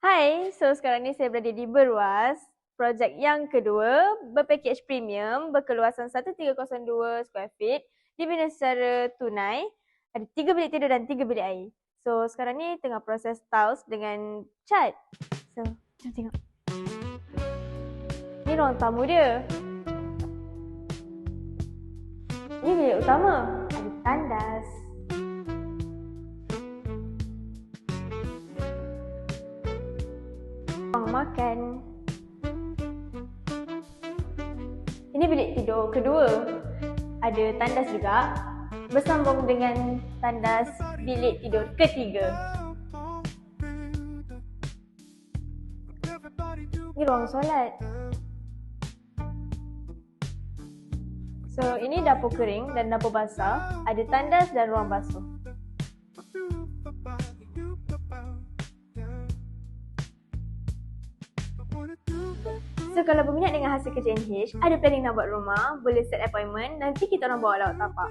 Hai, so sekarang ni saya berada di Berwas. Projek yang kedua, berpakej premium, berkeluasan 1302 square feet, dibina secara tunai, ada 3 bilik tidur dan 3 bilik air. So sekarang ni tengah proses tiles dengan cat. So, jom tengok. Ni ruang tamu dia. Ni bilik utama, ada tandas. Ruang makan. Ini bilik tidur kedua. Ada tandas juga, bersambung dengan tandas bilik tidur ketiga. Ini ruang solat. So, ini dapur kering dan dapur basah. Ada tandas dan ruang basuh. So, kalau berminat dengan hasil kerja NH, ada planning nak buat rumah, boleh set appointment, nanti kita orang bawa lawat tapak.